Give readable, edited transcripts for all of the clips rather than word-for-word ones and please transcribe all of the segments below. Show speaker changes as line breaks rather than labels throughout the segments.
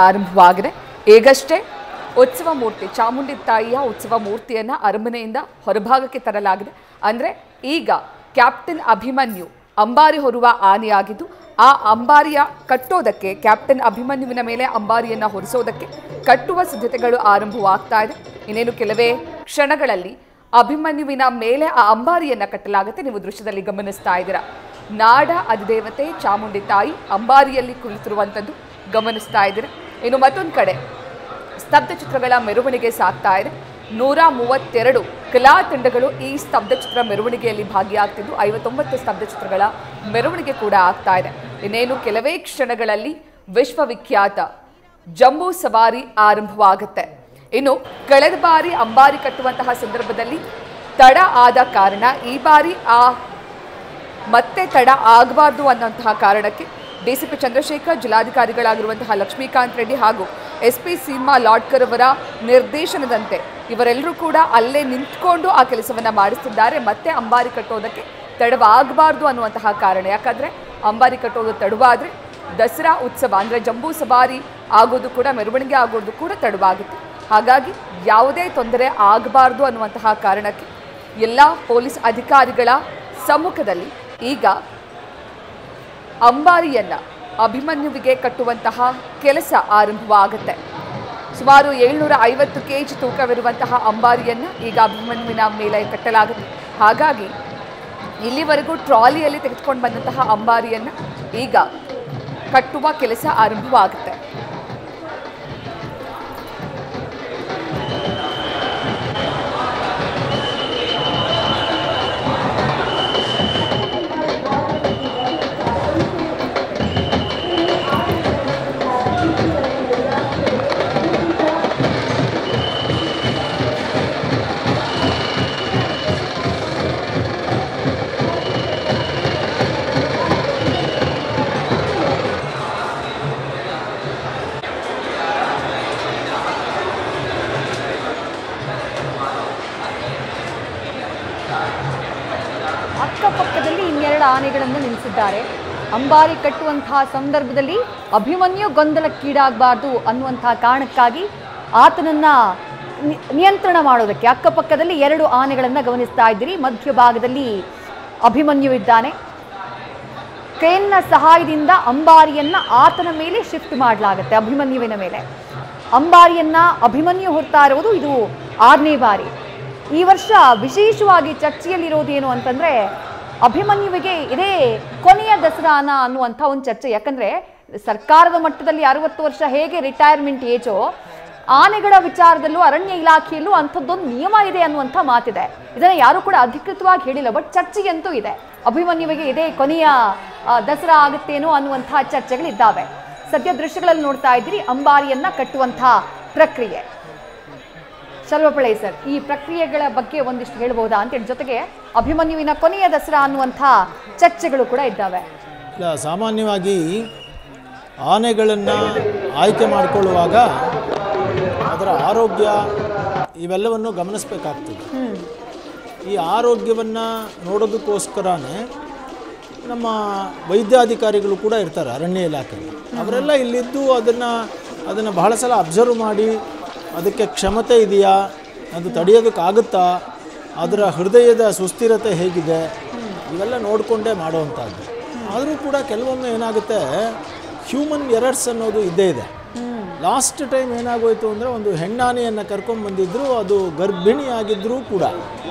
ಆರಂಭವಾಗಿದೆ. ಈಗಷ್ಟೇ ಉತ್ಸವ ಮೂರ್ತಿ ಚಾಮುಂಡಿ ತಾಯಿಯ ಉತ್ಸವ ಮೂರ್ತಿಯನ್ನು ಅರಮನೆಯಿಂದ ಹೊರಭಾಗಕ್ಕೆ ತರಲಾಗಿದೆ. ಅಂದರೆ ಈಗ ಕ್ಯಾಪ್ಟನ್ ಅಭಿಮನ್ಯು ಅಂಬಾರಿ ಹೊರುವ ಆನೆಯಾಗಿದ್ದು ಆ ಅಂಬಾರಿಯ ಕಟ್ಟೋದಕ್ಕೆ ಕ್ಯಾಪ್ಟನ್ ಅಭಿಮನ್ಯುವಿನ ಮೇಲೆ ಅಂಬಾರಿಯನ್ನು ಹೊರಿಸೋದಕ್ಕೆ ಕಟ್ಟುವ ಸಿದ್ಧತೆಗಳು ಆರಂಭವಾಗ್ತಾ ಇದೆ. ಇನ್ನೇನು ಕೆಲವೇ ಕ್ಷಣಗಳಲ್ಲಿ ಅಭಿಮನ್ಯುವಿನ ಮೇಲೆ ಆ ಅಂಬಾರಿಯನ್ನು ಕಟ್ಟಲಾಗುತ್ತೆ. ನೀವು ದೃಶ್ಯದಲ್ಲಿ ಗಮನಿಸ್ತಾ ಇದ್ದೀರಾ. ನಾಡ ಅಧಿದೇವತೆ ಚಾಮುಂಡಿ ತಾಯಿ ಅಂಬಾರಿಯಲ್ಲಿ ಕುಳಿತಿರುವಂಥದ್ದು ಗಮನಿಸ್ತಾ ಇದ್ದೀರಾ. ಇನ್ನು ಮತ್ತೊಂದು ಕಡೆ ಸ್ತಬ್ಧ ಚಿತ್ರಗಳ ಮೆರವಣಿಗೆ ಸಾಗ್ತಾ ಇದೆ. 132 ಕಲಾ ತಂಡಗಳು ಈ ಸ್ತಬ್ಧ ಚಿತ್ರ ಮೆರವಣಿಗೆಯಲ್ಲಿ ಭಾಗಿಯಾಗ್ತಿದ್ದು 59 ಸ್ತಬ್ಧ ಚಿತ್ರಗಳ ಮೆರವಣಿಗೆ ಕೂಡ ಆಗ್ತಾ ಇದೆ. ಇನ್ನೇನು ಕೆಲವೇ ಕ್ಷಣಗಳಲ್ಲಿ ವಿಶ್ವವಿಖ್ಯಾತ ಜಂಬೂ ಸವಾರಿ ಆರಂಭವಾಗುತ್ತೆ. ಇನ್ನು ಕಳೆದ ಬಾರಿ ಅಂಬಾರಿ ಕಟ್ಟುವಂತಹ ಸಂದರ್ಭದಲ್ಲಿ ತಡ ಆದ ಕಾರಣ ಈ ಬಾರಿ ಮತ್ತೆ ತಡ ಆಗಬಾರ್ದು ಅನ್ನೋಂತಹ ಕಾರಣಕ್ಕೆ ಡಿಸಿಪಿ ಚಂದ್ರಶೇಖರ್, ಜಿಲ್ಲಾಧಿಕಾರಿಗಳಾಗಿರುವಂತಹ ಲಕ್ಷ್ಮೀಕಾಂತ್ ರೆಡ್ಡಿ ಹಾಗೂ SP ಸೀಮಾ ಲಾಡ್ಕರ್ ಅವರ ನಿರ್ದೇಶನದಂತೆ ಇವರೆಲ್ಲರೂ ಕೂಡ ಅಲ್ಲೇ ನಿಂತ್ಕೊಂಡು ಆ ಕೆಲಸವನ್ನು ಮಾಡಿಸ್ತಿದ್ದಾರೆ. ಮತ್ತೆ ಅಂಬಾರಿ ಕಟ್ಟೋದಕ್ಕೆ ತಡವಾಗಬಾರ್ದು ಅನ್ನುವಂತಹ ಕಾರಣ. ಯಾಕಂದರೆ ಅಂಬಾರಿ ಕಟ್ಟೋದು ತಡವಾದರೆ ದಸರಾ ಉತ್ಸವ ಅಂದರೆ ಜಂಬೂ ಸವಾರಿ ಆಗೋದು ಕೂಡ, ಮೆರವಣಿಗೆ ಆಗೋದು ಕೂಡ ತಡವಾಗುತ್ತೆ. ಹಾಗಾಗಿ ಯಾವುದೇ ತೊಂದರೆ ಆಗಬಾರ್ದು ಅನ್ನುವಂತಹ ಕಾರಣಕ್ಕೆ ಎಲ್ಲ ಪೊಲೀಸ್ ಅಧಿಕಾರಿಗಳ ಸಮ್ಮುಖದಲ್ಲಿ ಈಗ ಅಂಬಾರಿಯನ್ನು ಅಭಿಮನ್ಯುವಿಗೆ ಕಟ್ಟುವಂತಹ ಕೆಲಸ ಆರಂಭವಾಗುತ್ತೆ. ಸುಮಾರು 750 kg ತೂಕವಿರುವಂತಹ ಅಂಬಾರಿಯನ್ನು ಈಗ ಅಭಿಮನ್ಯುವಿನ ಮೇಲೆ ಕಟ್ಟಲಾಗುತ್ತೆ. ಹಾಗಾಗಿ ಇಲ್ಲಿವರೆಗೂ ಟ್ರಾಲಿಯಲ್ಲಿ ತೆಗೆದುಕೊಂಡು ಬಂದಂತಹ ಅಂಬಾರಿಯನ್ನು ಈಗ ಕಟ್ಟುವ ಕೆಲಸ ಆರಂಭವಾಗುತ್ತೆ.
ಅಕ್ಕಪಕ್ಕದಲ್ಲಿ ಇನ್ನೆರಡು ಆನೆಗಳನ್ನು ನಿಲ್ಲಿಸಿದ್ದಾರೆ. ಅಂಬಾರಿ ಕಟ್ಟುವಂತಹ ಸಂದರ್ಭದಲ್ಲಿ ಅಭಿಮನ್ಯು ಗೊಂದಲಕ್ಕೀಡಾಗಬಾರ್ದು ಅನ್ನುವಂತಹ ಕಾರಣಕ್ಕಾಗಿ ಆತನನ್ನ ನಿಯಂತ್ರಣ ಮಾಡೋದಕ್ಕೆ ಅಕ್ಕಪಕ್ಕದಲ್ಲಿ 2 ಆನೆಗಳನ್ನು ಗಮನಿಸ್ತಾ ಇದ್ದೀರಿ. ಮಧ್ಯಭಾಗದಲ್ಲಿ ಅಭಿಮನ್ಯು ಇದ್ದಾನೆ. ಕ್ರೇನ್ನ ಸಹಾಯದಿಂದ ಅಂಬಾರಿಯನ್ನ ಆತನ ಮೇಲೆ ಶಿಫ್ಟ್ ಮಾಡಲಾಗುತ್ತೆ. ಅಭಿಮನ್ಯುವಿನ ಮೇಲೆ ಅಂಬಾರಿಯನ್ನ ಅಭಿಮನ್ಯು ಹೊರ್ತಾ ಇರುವುದು ಇದು 6ನೇ ಬಾರಿ. ಈ ವರ್ಷ ವಿಶೇಷವಾಗಿ ಚರ್ಚೆಯಲ್ಲಿರೋದೇನು ಅಂತಂದರೆ ಅಭಿಮನ್ಯುವಿಗೆ ಇದೇ ಕೊನೆಯ ದಸರಾನ ಅನ್ನುವಂಥ ಒಂದು ಚರ್ಚೆ. ಯಾಕಂದರೆ ಸರ್ಕಾರದ ಮಟ್ಟದಲ್ಲಿ 60 ವರ್ಷ ಹೇಗೆ ರಿಟೈರ್ಮೆಂಟ್ ಏಜೋ, ಆನೆಗಳ ವಿಚಾರದಲ್ಲೂ ಅರಣ್ಯ ಇಲಾಖೆಯಲ್ಲೂ ಅಂಥದ್ದೊಂದು ನಿಯಮ ಇದೆ ಅನ್ನುವಂಥ ಮಾತಿದೆ. ಇದನ್ನು ಯಾರೂ ಕೂಡ ಅಧಿಕೃತವಾಗಿ ಹೇಳಿಲ್ಲ, ಬಟ್ ಚರ್ಚೆಯಂತೂ ಇದೆ. ಅಭಿಮನ್ಯುವಿಗೆ ಇದೇ ಕೊನೆಯ ದಸರಾ ಆಗುತ್ತೇನೋ ಅನ್ನುವಂಥ ಚರ್ಚೆಗಳಿದ್ದಾವೆ. ಸದ್ಯ ದೃಶ್ಯಗಳಲ್ಲಿ ನೋಡ್ತಾ ಇದ್ದೀರಿ ಅಂಬಾರಿಯನ್ನು ಕಟ್ಟುವಂಥ ಪ್ರಕ್ರಿಯೆ. ಶಲ್ವಪಳೆ ಸರ್, ಈ ಪ್ರಕ್ರಿಯೆಗಳ ಬಗ್ಗೆ ಒಂದಿಷ್ಟು ಹೇಳ್ಬೋದಾ ಅಂತೇಳಿ, ಜೊತೆಗೆ ಅಭಿಮನ್ಯುವಿನ ಕೊನೆಯ ದಸರಾ ಅನ್ನುವಂಥ ಚರ್ಚೆಗಳು ಕೂಡ ಇದ್ದಾವೆ.
ಇಲ್ಲ, ಸಾಮಾನ್ಯವಾಗಿ ಆನೆಗಳನ್ನು ಆಯ್ಕೆ ಮಾಡಿಕೊಳ್ಳುವಾಗ ಅದರ ಆರೋಗ್ಯ ಇವೆಲ್ಲವನ್ನು ಗಮನಿಸಬೇಕಾಗ್ತದೆ. ಈ ಆರೋಗ್ಯವನ್ನು ನೋಡೋದಕ್ಕೋಸ್ಕರನೇ ನಮ್ಮ ವೈದ್ಯಾಧಿಕಾರಿಗಳು ಕೂಡ ಇರ್ತಾರೆ ಅರಣ್ಯ ಇಲಾಖೆಯಲ್ಲಿ. ಅವರೆಲ್ಲ ಇಲ್ಲಿದ್ದು ಅದನ್ನು ಬಹಳ ಸಲ ಅಬ್ಸರ್ವ್ ಮಾಡಿ ಅದಕ್ಕೆ ಕ್ಷಮತೆ ಇದೆಯಾ, ಅದು ತಡೆಯೋದಕ್ಕಾಗುತ್ತಾ, ಅದರ ಹೃದಯದ ಸುಸ್ಥಿರತೆ ಹೇಗಿದೆ, ಇವೆಲ್ಲ ನೋಡಿಕೊಂಡೇ ಮಾಡುವಂಥದ್ದು. ಆದರೂ ಕೂಡ ಕೆಲವೊಮ್ಮೆ ಏನಾಗುತ್ತೆ, ಹ್ಯೂಮನ್ ಎರರ್ಸ್ ಅನ್ನೋದು ಇದ್ದೇ ಇದೆ. ಲಾಸ್ಟ್ ಟೈಮ್ ಏನಾಗೋಯಿತು ಅಂದರೆ, ಒಂದು ಹೆಣ್ಣಾನೆಯನ್ನು ಕರ್ಕೊಂಡ್ಬಂದಿದ್ರು, ಅದು ಗರ್ಭಿಣಿಯಾಗಿದ್ದರೂ ಕೂಡ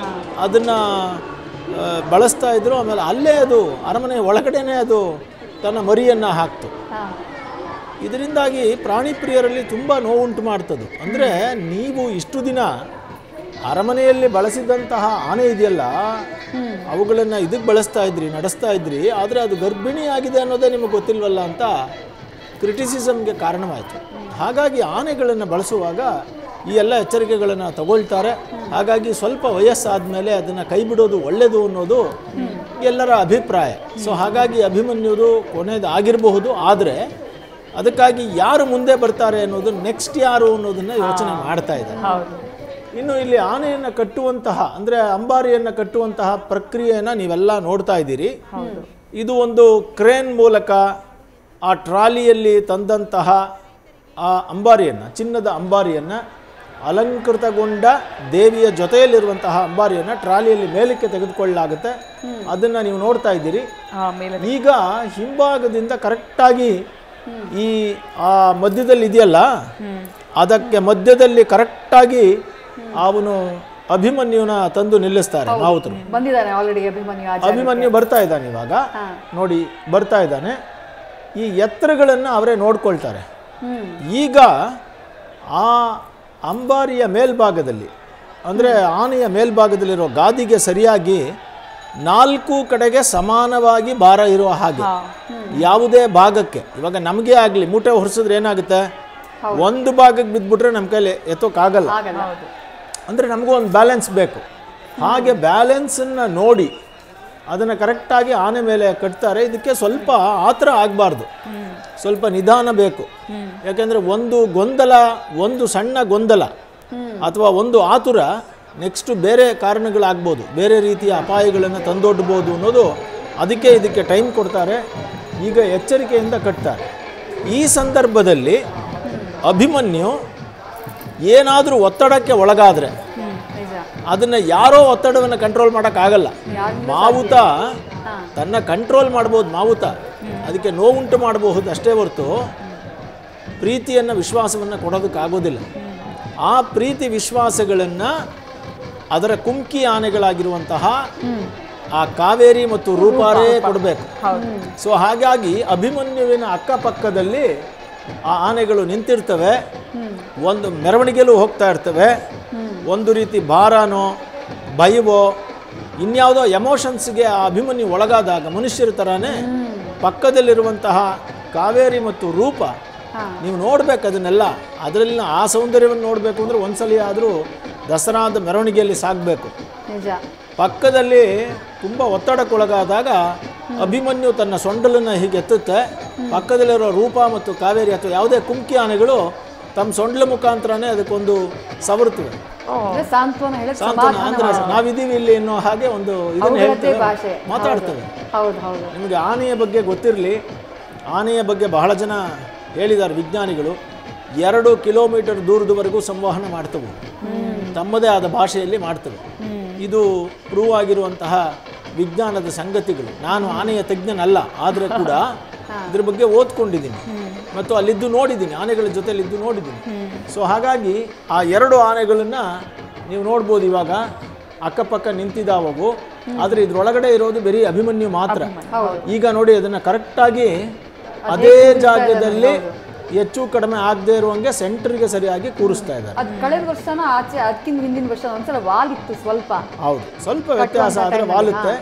ಅದನ್ನು ಬಳಸ್ತಾ ಇದ್ರು. ಆಮೇಲೆ ಅಲ್ಲೇ ಅದು ಅರಮನೆ ಒಳಗಡೆನೇ ಅದು ತನ್ನ ಮರಿಯನ್ನು ಹಾಕ್ತು. ಇದರಿಂದಾಗಿ ಪ್ರಾಣಿ ಪ್ರಿಯರಲ್ಲಿ ತುಂಬ ನೋವುಂಟು ಮಾಡ್ತದೆ. ಅಂದರೆ ನೀವು ಇಷ್ಟು ದಿನ ಅರಮನೆಯಲ್ಲಿ ಬಳಸಿದಂತಹ ಆನೆ ಇದೆಯಲ್ಲ, ಅವುಗಳನ್ನು ಇದಕ್ಕೆ ಬಳಸ್ತಾ ಇದ್ರಿ, ನಡೆಸ್ತಾ ಇದ್ರಿ, ಆದರೆ ಅದು ಗರ್ಭಿಣಿ ಆಗಿದೆ ಅನ್ನೋದೇ ನಿಮಗೆ ಗೊತ್ತಿಲ್ವಲ್ಲ ಅಂತ ಕ್ರಿಟಿಸಿಸಮ್ಗೆ ಕಾರಣವಾಯಿತು. ಹಾಗಾಗಿ ಆನೆಗಳನ್ನು ಬಳಸುವಾಗ ಈ ಎಲ್ಲ ಎಚ್ಚರಿಕೆಗಳನ್ನು ತಗೊಳ್ತಾರೆ. ಹಾಗಾಗಿ ಸ್ವಲ್ಪ ವಯಸ್ಸಾದ ಮೇಲೆ ಅದನ್ನು ಕೈ ಬಿಡೋದು ಒಳ್ಳೆಯದು ಅನ್ನೋದು ಎಲ್ಲರ ಅಭಿಪ್ರಾಯ. ಸೊ ಹಾಗಾಗಿ ಅಭಿಮನ್ಯುದು ಕೊನೆಯದು ಆಗಿರಬಹುದು, ಆದರೆ ಅದಕ್ಕಾಗಿ ಯಾರು ಮುಂದೆ ಬರ್ತಾರೆ ಅನ್ನೋದು, ನೆಕ್ಸ್ಟ್ ಯಾರು ಅನ್ನೋದನ್ನು ಯೋಚನೆ ಮಾಡ್ತಾ ಇದ್ದಾರೆ. ಇನ್ನು ಇಲ್ಲಿ ಆನೆಯನ್ನು ಕಟ್ಟುವಂತಹ, ಅಂದರೆ ಅಂಬಾರಿಯನ್ನು ಕಟ್ಟುವಂತಹ ಪ್ರಕ್ರಿಯೆಯನ್ನು ನೀವೆಲ್ಲ ನೋಡ್ತಾ ಇದ್ದೀರಿ. ಇದು ಒಂದು ಕ್ರೇನ್ ಮೂಲಕ ಆ ಟ್ರಾಲಿಯಲ್ಲಿ ತಂದಂತಹ ಆ ಅಂಬಾರಿಯನ್ನು, ಚಿನ್ನದ ಅಂಬಾರಿಯನ್ನು, ಅಲಂಕೃತಗೊಂಡ ದೇವಿಯ ಜೊತೆಯಲ್ಲಿರುವಂತಹ ಅಂಬಾರಿಯನ್ನು ಟ್ರಾಲಿಯಲ್ಲಿ ಮೇಲಕ್ಕೆ ತೆಗೆದುಕೊಳ್ಳಲಾಗುತ್ತೆ. ಅದನ್ನು ನೀವು ನೋಡ್ತಾ ಇದ್ದೀರಿ. ಈಗ ಹಿಂಭಾಗದಿಂದ ಕರೆಕ್ಟಾಗಿ ಈ ಆ ಮಧ್ಯದಲ್ಲಿ ಇದೆಯಲ್ಲ, ಅದಕ್ಕೆ ಮಧ್ಯದಲ್ಲಿ ಕರೆಕ್ಟಾಗಿ ಅವನು ಅಭಿಮನ್ಯುನ ತಂದು ನಿಲ್ಲಿಸ್ತಾರೆ ಮಾವುತರು.
ಬಂದಿದ್ದಾನೆ ಆಲ್ರೆಡಿ
ಅಭಿಮನ್ಯು ಬರ್ತಾ ಇದ್ದಾನೆ ಇವಾಗ ನೋಡಿ, ಬರ್ತಾ ಇದ್ದಾನೆ. ಈ ಎತ್ತರಗಳನ್ನು ಅವರೇ ನೋಡ್ಕೊಳ್ತಾರೆ. ಈಗ ಆ ಅಂಬಾರಿಯ ಮೇಲ್ಭಾಗದಲ್ಲಿ, ಅಂದರೆ ಆನೆಯ ಮೇಲ್ಭಾಗದಲ್ಲಿರೋ ಗಾದಿಗೆ ಸರಿಯಾಗಿ 4 ಕಡೆಗೆ ಸಮಾನವಾಗಿ ಭಾರ ಇರುವ ಹಾಗೆ, ಯಾವುದೇ ಭಾಗಕ್ಕೆ, ಇವಾಗ ನಮಗೆ ಆಗಲಿ ಮೂಟೆ ಹೊರಿಸಿದ್ರೆ ಏನಾಗುತ್ತೆ, ಒಂದು ಭಾಗಕ್ಕೆ ಬಿದ್ದುಬಿಟ್ರೆ ನಮ್ಮ ಕೈಲಿ ಎತ್ತೋಕ್ಕಾಗಲ್ಲ. ಅಂದರೆ ನಮಗೂ ಒಂದು ಬ್ಯಾಲೆನ್ಸ್ ಬೇಕು. ಹಾಗೆ ಬ್ಯಾಲೆನ್ಸನ್ನು ನೋಡಿ ಅದನ್ನು ಕರೆಕ್ಟಾಗಿ ಆನೆ ಮೇಲೆ ಕಟ್ತಾರೆ. ಇದಕ್ಕೆ ಸ್ವಲ್ಪ ಆತರ ಆಗಬಾರ್ದು, ಸ್ವಲ್ಪ ನಿಧಾನ ಬೇಕು. ಯಾಕೆಂದರೆ ಒಂದು ಗೊಂದಲ, ಒಂದು ಸಣ್ಣ ಗೊಂದಲ ಅಥವಾ ಒಂದು ಆತುರ ನೆಕ್ಸ್ಟು ಬೇರೆ ಕಾರಣಗಳಾಗ್ಬೋದು, ಬೇರೆ ರೀತಿಯ ಅಪಾಯಗಳನ್ನು ತಂದೊಡ್ಬೋದು ಅನ್ನೋದು, ಅದಕ್ಕೆ ಇದಕ್ಕೆ ಟೈಮ್ ಕೊಡ್ತಾರೆ. ಈಗ ಎಚ್ಚರಿಕೆಯಿಂದ ಕಟ್ತಾರೆ. ಈ ಸಂದರ್ಭದಲ್ಲಿ ಅಭಿಮನ್ಯು ಏನಾದರೂ ಒತ್ತಡಕ್ಕೆ ಒಳಗಾದರೆ ಅದನ್ನು ಯಾರೋ ಒತ್ತಡವನ್ನು ಕಂಟ್ರೋಲ್ ಮಾಡೋಕ್ಕಾಗಲ್ಲ. ಮಾವುತ ತನ್ನ ಕಂಟ್ರೋಲ್ ಮಾಡ್ಬೋದು, ಮಾವುತ ಅದಕ್ಕೆ ನೋವುಂಟು ಮಾಡಬಹುದು ಅಷ್ಟೇ ಹೊರತು ಪ್ರೀತಿಯನ್ನು, ವಿಶ್ವಾಸವನ್ನು ಕೊಡೋದಕ್ಕಾಗೋದಿಲ್ಲ. ಆ ಪ್ರೀತಿ ವಿಶ್ವಾಸಗಳನ್ನು ಅದರ ಕುಮ್ಕಿ ಆನೆಗಳಾಗಿರುವಂತಹ ಆ ಕಾವೇರಿ ಮತ್ತು ರೂಪಾರೇ ಕೊಡಬೇಕು. ಸೊ ಹಾಗಾಗಿ ಅಭಿಮನ್ಯುವಿನ ಅಕ್ಕಪಕ್ಕದಲ್ಲಿ ಆ ಆನೆಗಳು ನಿಂತಿರ್ತವೆ, ಒಂದು ಮೆರವಣಿಗೆಯಲ್ಲೂ ಹೋಗ್ತಾ ಇರ್ತವೆ. ಒಂದು ರೀತಿ ಭಾರನೋ ಭಯವೋ ಇನ್ಯಾವುದೋ ಎಮೋಷನ್ಸ್ಗೆ ಆ ಅಭಿಮನ್ಯು ಒಳಗಾದಾಗ ಮನುಷ್ಯರ ಥರನೇ ಪಕ್ಕದಲ್ಲಿರುವಂತಹ ಕಾವೇರಿ ಮತ್ತು ರೂಪ ನೀವು ನೋಡ್ಬೇಕು ಅದನ್ನೆಲ್ಲ. ಅದರಲ್ಲಿನ ಆ ಸೌಂದರ್ಯವನ್ನು ನೋಡಬೇಕು ಅಂದರೆ ಒಂದ್ಸಲಿ ಆದರೂ ದಸರಾದ ಮೆರವಣಿಗೆಯಲ್ಲಿ ಸಾಗಬೇಕು. ಪಕ್ಕದಲ್ಲಿ ತುಂಬ ಒತ್ತಡಕ್ಕೊಳಗಾದಾಗ ಅಭಿಮನ್ಯು ತನ್ನ ಸೊಂಡಲನ್ನು ಹೀಗೆ ಎತ್ತುತ್ತೆ. ಪಕ್ಕದಲ್ಲಿರೋ ರೂಪ ಮತ್ತು ಕಾವೇರಿ ಅಥವಾ ಯಾವುದೇ ಕುಮ್ಕಿ ಆನೆಗಳು ತಮ್ಮ ಸೊಂಡ್ಲ ಮುಖಾಂತರನೇ ಅದಕ್ಕೊಂದು ಸವರ್ತವೆ.
ಸಾಂತ್ವನ
ಅಂದ್ರೆ ನಾವಿದ್ದೀವಿ ಇಲ್ಲಿ ಅನ್ನೋ ಹಾಗೆ ಒಂದು ಇದನ್ನು ಹೇಳ್ತೇವೆ, ಮಾತಾಡ್ತೇವೆ. ನಿಮಗೆ ಆನೆಯ ಬಗ್ಗೆ ಗೊತ್ತಿರಲಿ, ಆನೆಯ ಬಗ್ಗೆ ಬಹಳ ಜನ ಹೇಳಿದ್ದಾರೆ ವಿಜ್ಞಾನಿಗಳು. 2 ಕಿಲೋಮೀಟರ್ ದೂರದವರೆಗೂ ಸಂವಹನ ಮಾಡ್ತವೆ, ತಮ್ಮದೇ ಆದ ಭಾಷೆಯಲ್ಲಿ ಮಾಡ್ತವೆ. ಇದು ಪ್ರೂವ್ ಆಗಿರುವಂತಹ ವಿಜ್ಞಾನದ ಸಂಗತಿಗಳು. ನಾನು ಆನೆಯ ತಜ್ಞನಲ್ಲ, ಆದರೆ ಕೂಡ ಇದ್ರ ಬಗ್ಗೆ ಓದ್ಕೊಂಡಿದ್ದೀನಿ ಮತ್ತು ಅಲ್ಲಿದ್ದು ನೋಡಿದ್ದೀನಿ, ಆನೆಗಳ ಜೊತೆಲಿದ್ದು ನೋಡಿದ್ದೀನಿ. ಸೊ ಹಾಗಾಗಿ ಆ 2 ಆನೆಗಳನ್ನು ನೀವು ನೋಡ್ಬೋದು. ಇವಾಗ ಅಕ್ಕಪಕ್ಕ ನಿಂತಿದ್ದಾವವು, ಆದರೆ ಇದ್ರೊಳಗಡೆ ಇರೋದು ಬರೀ ಅಭಿಮನ್ಯು ಮಾತ್ರ. ಈಗ ನೋಡಿ ಅದನ್ನು ಕರೆಕ್ಟಾಗಿ ಅದೇ ಜಾಗದಲ್ಲಿ ಹೆಚ್ಚು ಕಡಿಮೆ ಆಗದೆ ಇರುವಂಗೆ ಸೆಂಟರ್ಗೆ ಸರಿಯಾಗಿ ಕೂರಿಸ್ತಾ ಇದ್ದಾರೆ.
ಅದು ಕಳೆದ ವರ್ಷನ ಆಚೆ, ಅದಕ್ಕಿಂತ ಹಿಂದಿನ ವರ್ಷ ಒಂದ್ಸಲ ವಾಲಿತ್ತು ಸ್ವಲ್ಪ.
ಹೌದು, ಸ್ವಲ್ಪ ವ್ಯತ್ಯಾಸ ಆದರೆ ವಾಲುತ್ತೆ.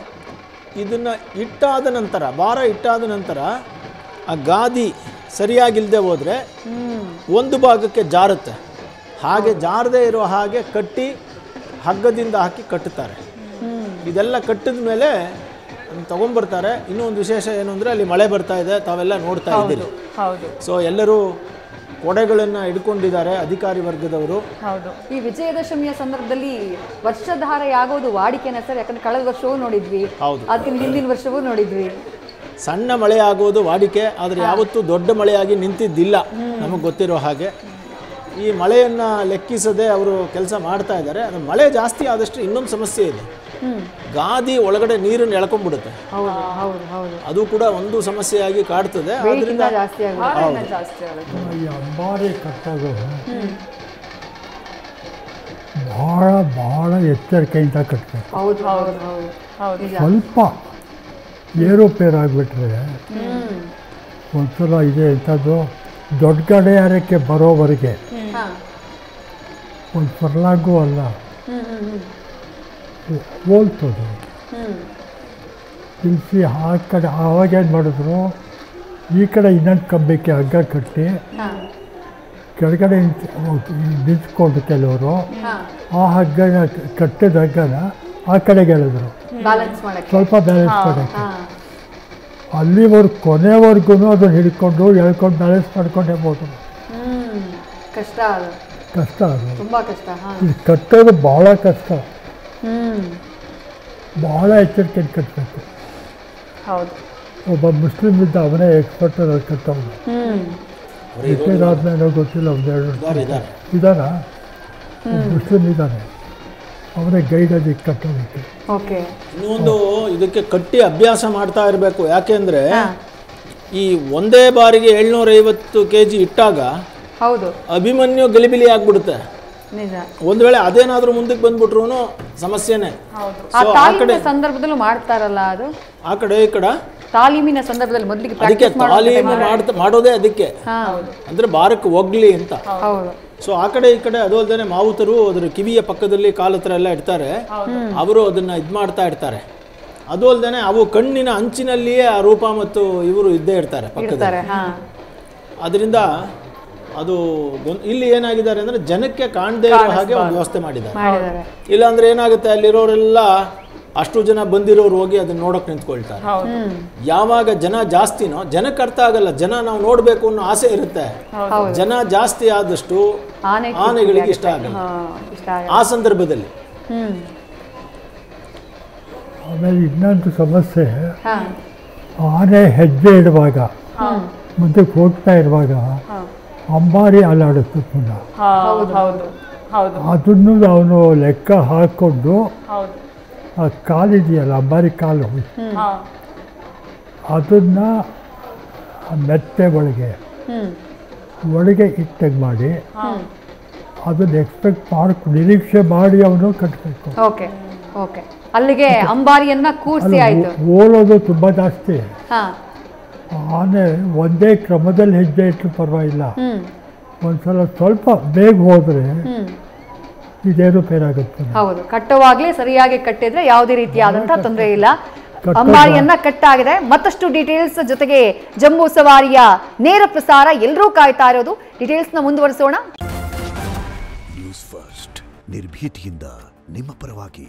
ಇದನ್ನು ಇಟ್ಟಾದ ನಂತರ, ಭಾರ ಇಟ್ಟಾದ ನಂತರ ಆ ಗಾದಿ ಸರಿಯಾಗಿಲ್ಲದೆ ಹೋದರೆ ಒಂದು ಭಾಗಕ್ಕೆ ಜಾರುತ್ತೆ. ಹಾಗೆ ಜಾರದೇ ಇರೋ ಹಾಗೆ ಕಟ್ಟಿ ಹಗ್ಗದಿಂದ ಹಾಕಿ ಕಟ್ಟುತ್ತಾರೆ. ಇದೆಲ್ಲ ಕಟ್ಟಿದ ಮೇಲೆ ತಗೊಂಡ್ಬರ್ತಾರೆ. ಇನ್ನೂ ಒಂದು ವಿಶೇಷ ಏನು ಅಂದರೆ ಅಲ್ಲಿ ಮಳೆ ಬರ್ತಾ ಇದೆ, ತಾವೆಲ್ಲ ನೋಡ್ತಾ ಇದ್ದೀರಿ. ಸೊ ಎಲ್ಲರೂ ಕೊಡೆಗಳನ್ನು ಹಿಡ್ಕೊಂಡಿದ್ದಾರೆ ಅಧಿಕಾರಿ ವರ್ಗದವರು.
ಈ ವಿಜಯದಶಮಿಯ ಸಂದರ್ಭದಲ್ಲಿ ವರ್ಷಧಾರೆ ಆಗೋದು ವಾಡಿಕೆನ ಸರ್? ಯಾಕಂದ್ರೆ ಕಳೆದ ವರ್ಷವೂ ನೋಡಿದ್ವಿ, ಅದಕ್ಕಿಂತ ಹಿಂದಿನ ವರ್ಷವೂ ನೋಡಿದ್ವಿ.
ಸಣ್ಣ ಮಳೆ ಆಗೋದು ವಾಡಿಕೆ, ಆದರೆ ಯಾವತ್ತೂ ದೊಡ್ಡ ಮಳೆಯಾಗಿ ನಿಂತಿದ್ದಿಲ್ಲ ನಮಗೆ ಗೊತ್ತಿರೋ ಹಾಗೆ. ಈ ಮಳೆಯನ್ನು ಲೆಕ್ಕಿಸದೆ ಅವರು ಕೆಲಸ ಮಾಡ್ತಾ ಇದ್ದಾರೆ. ಅದು ಮಳೆ ಜಾಸ್ತಿ ಆದಷ್ಟು ಇನ್ನೊಂದು ಸಮಸ್ಯೆ ಇದೆ, ಗಾದಿ ಒಳಗಡೆ ನೀರನ್ನು ಎಳ್ಕೊಂಡ್ಬಿಡುತ್ತೆ. ಅದು ಕೂಡ ಒಂದು ಸಮಸ್ಯೆಯಾಗಿ ಕಾಡ್ತದೆ. ಅದರಿಂದ
ಈ ಅಂಬಾರಿ ಕಟ್ಟೋದು ಬಹಳ ಬಹಳ ಎಚ್ಚರಿಕೆಯಿಂದ ಕಟ್ಟಬೇಕು. ಸ್ವಲ್ಪ ಏರುಪೇರಾಗ್ಬಿಟ್ರೆ ಒಂದ್ಸಲ ಇದೆ ಇಂಥದ್ದು ದೊಡ್ಡ ಗಡಿಯಾರಕ್ಕೆ ಬರೋವರೆಗೆ ಒಂದು ಫರ್ಲಾಂಗೂ ಅಲ್ಲ ಹೋಲ್ತದು ನಿಲ್ಲಿಸಿ ಆ ಕಡೆ. ಆವಾಗೇನು ಮಾಡಿದ್ರು, ಈ ಕಡೆ ಇನ್ನೊಂದು ಕಂಬಕ್ಕೆ ಹಗ್ಗ ಕಟ್ಟಿ ಕೆಳಗಡೆ ನಿಂತ್ಕೊಂಡು ಕೆಲವರು ಆ ಹಗ್ಗನ ಕಟ್ಟಿದ ಹಗ್ಗನ ಆ ಕಡೆಗೆ ಎಳೆದ್ರು, ಸ್ವಲ್ಪ ಬ್ಯಾಲೆನ್ಸ್ ಮಾಡೋಕ್ಕೆ. ಅಲ್ಲಿವರೆಗೂ ಕೊನೆವರೆಗೂ ಅದನ್ನು ಹಿಡ್ಕೊಂಡು ಎಳ್ಕೊಂಡು ಬ್ಯಾಲೆನ್ಸ್ ಮಾಡ್ಕೊಂಡೇ ಹೋದ್ರು.
ಕಷ್ಟ ಅದು,
ತುಂಬ ಕಷ್ಟ. ಇದು ಕಟ್ಟೋದು ಭಾಳ ಕಷ್ಟ, ಭಾಳ ಎಚ್ಚರಿಕೆ ಕಟ್ಟಬೇಕು.
ಹೌದು.
ಒಬ್ಬ ಮುಸ್ಲಿಮ್ ಇದ್ದ, ಅವನೇ ಎಕ್ಸ್ಪರ್ಟ್ ಕಟ್ಟವನು. ರಿಟೈರ್ ಆದ್ಮೇಲೆ ಗೊತ್ತಿಲ್ಲ, ಒಂದೆರಡು ಇದಾನ, ಮುಸ್ಲಿಮ್ ಇದ್ದಾನೆ, ಅವನೇ ಗೈಡಲ್ಲಿ ಕಟ್ಟೋದಕ್ಕೆ.
ಓಕೆ.
ಇನ್ನೊಂದು ಇದಕ್ಕೆ ಕಟ್ಟಿ ಅಭ್ಯಾಸ ಮಾಡ್ತಾ ಇರಬೇಕು. ಯಾಕೆಂದ್ರೆ ಈ ಒಂದೇ ಬಾರಿಗೆ 750 kg ಇಟ್ಟಾಗ
ಹೌದು
ಅಭಿಮನ್ಯು ಗಲಿಬಿಲಿ ಆಗ್ಬಿಡುತ್ತೆ.
ನಿಜ.
ಒಂದ್ ವೇಳೆ ಅದೇನಾದ್ರೂ ಮುಂದಕ್ಕೆ ಬಂದ್ಬಿಟ್ರು ಸಮಸ್ಯೆನೆ.
ಆ ತಾಲೀಮಿನ ಸಂದರ್ಭದಲ್ಲೂ ಮಾಡ್ತಾರಲ್ಲ, ಅದು
ಆ ಕಡೆ ಈ ಕಡೆ
ತಾಲೀಮಿನ ಸಂದರ್ಭದಲ್ಲಿ ಮೊದಲಿಗೆ
ಅದಕ್ಕೆ ತಾಲೀಮು ಮಾಡೋದೇ ಅದಕ್ಕೆ, ಅಂದ್ರೆ ಬಾರಕ್ಕೆ ಹೋಗ್ಲಿ ಅಂತ.
ಹೌದು.
ಸೊ ಆ ಕಡೆ ಈ ಕಡೆ ಅದು ಅಲ್ಲದೆ ಮಾವುತರು ಅದ್ರ ಕಿವಿಯ ಪಕ್ಕದಲ್ಲಿ ಕಾಲ ಹತ್ರ ಎಲ್ಲ ಇಡ್ತಾರೆ, ಅವರು ಅದನ್ನ ಇದ್ ಮಾಡ್ತಾ ಇರ್ತಾರೆ. ಅದು ಅಲ್ಲದೆ ಅವು ಕಣ್ಣಿನ ಅಂಚಿನಲ್ಲಿಯೇ ಆ ರೂಪ ಮತ್ತು ಇವರು ಇದ್ದೇ ಇರ್ತಾರೆ ಪಕ್ಕದಲ್ಲಿ. ಅದರಿಂದ ಅದು ಇಲ್ಲಿ ಏನಾಗಿದ್ದಾರೆ ಅಂದ್ರೆ ಜನಕ್ಕೆ ಕಾಣದೇ ಇರೋ ಹಾಗೆ ಒಂದು ವ್ಯವಸ್ಥೆ ಮಾಡಿದ್ದಾರೆ. ಇಲ್ಲಾಂದ್ರೆ ಏನಾಗುತ್ತೆ, ಅಲ್ಲಿರೋರೆಲ್ಲ ಅಷ್ಟು ಜನ ಬಂದಿರೋರು ಹೋಗಿ ಅದನ್ನ ನೋಡಕ್ ನಿಂತ್ಕೊಳ್ತಾರೆ. ಯಾವಾಗ ಜನ ಜಾಸ್ತಿನೋ ಜನಕ್ಕೆ ಅರ್ಥ ಆಗಲ್ಲ, ಜನ ನಾವು ನೋಡ್ಬೇಕು ಅನ್ನೋ ಆಸೆ ಇರುತ್ತೆ. ಜನ ಜಾಸ್ತಿ ಆದಷ್ಟು ಆನೆಗಳಿಗೆ ಇಷ್ಟ ಆಗಲ್ಲ ಆ ಸಂದರ್ಭದಲ್ಲಿ.
ಆಮೇಲೆ ಇನ್ನೊಂದು ಸಮಸ್ಯೆ, ಆನೆ ಹೆಜ್ಜೆ ಇಡುವಾಗ, ಮುಂದಕ್ಕೆ ಹೋಗ್ತಾ ಇರುವಾಗ ಅಂಬಾರಿ ಅಲ್ಲಾಡುತ್ತೆ ಪುನಃ. ಅದನ್ನು ಅವನು ಲೆಕ್ಕ ಹಾಕೊಂಡು ಆ ಕಾಲಿದೆಯಲ್ಲ, ಅಂಬಾರಿ ಕಾಲು, ಅದನ್ನ ಮೆತ್ತೆ ಒಳಗೆ ಇಟ್ಟಾಗ ಮಾಡಿ ಅದನ್ನ ನಿರೀಕ್ಷೆ ಮಾಡಿ ಅವನು ಕಟ್ಟಬೇಕು.
Okay okay. ಅಲ್ಲಿಗೆ ಅಂಬಾರಿಯನ್ನ ಕೂರಿಸಿ ಆಯ್ತು.
ಓಲೋದು ತುಂಬ ಜಾಸ್ತಿ. ಆನೆ ಒಂದೇ ಕ್ರಮದಲ್ಲಿ ಹೆಜ್ಜೆ ಇಟ್ಟರು ಪರವಾಗಿಲ್ಲ, ಒಂದ್ಸಲ ಸ್ವಲ್ಪ ಬೇಗ ಹೋದ್ರೆ ಇದೇರುಪೇರಾಗುತ್ತೆ.
ಹೌದು, ಕಟ್ಟುವಾಗಲೇ ಸರಿಯಾಗಿ ಕಟ್ಟಿದ್ರೆ ಯಾವುದೇ ರೀತಿಯಾದಂತಹ ತೊಂದರೆ ಇಲ್ಲ. ಅಂಬಾರಿಯನ್ನ ಕಟ್ಟಾಗಿದೆ. ಮತ್ತಷ್ಟು ಡೀಟೇಲ್ಸ್ ಜೊತೆಗೆ ಜಂಬೂ ಸವಾರಿಯ ನೇರ ಪ್ರಸಾರ ಎಲ್ಲರೂ ಕಾಯ್ತಾ ಇರೋದು. ಡೀಟೇಲ್ಸ್ ನ ಮುಂದುವರಿಸೋಣ.
ನ್ಯೂಸ್ ಫಸ್ಟ್, ನಿರ್ಭೀತಿಯಿಂದ ನಿಮ್ಮ ಪರವಾಗಿ.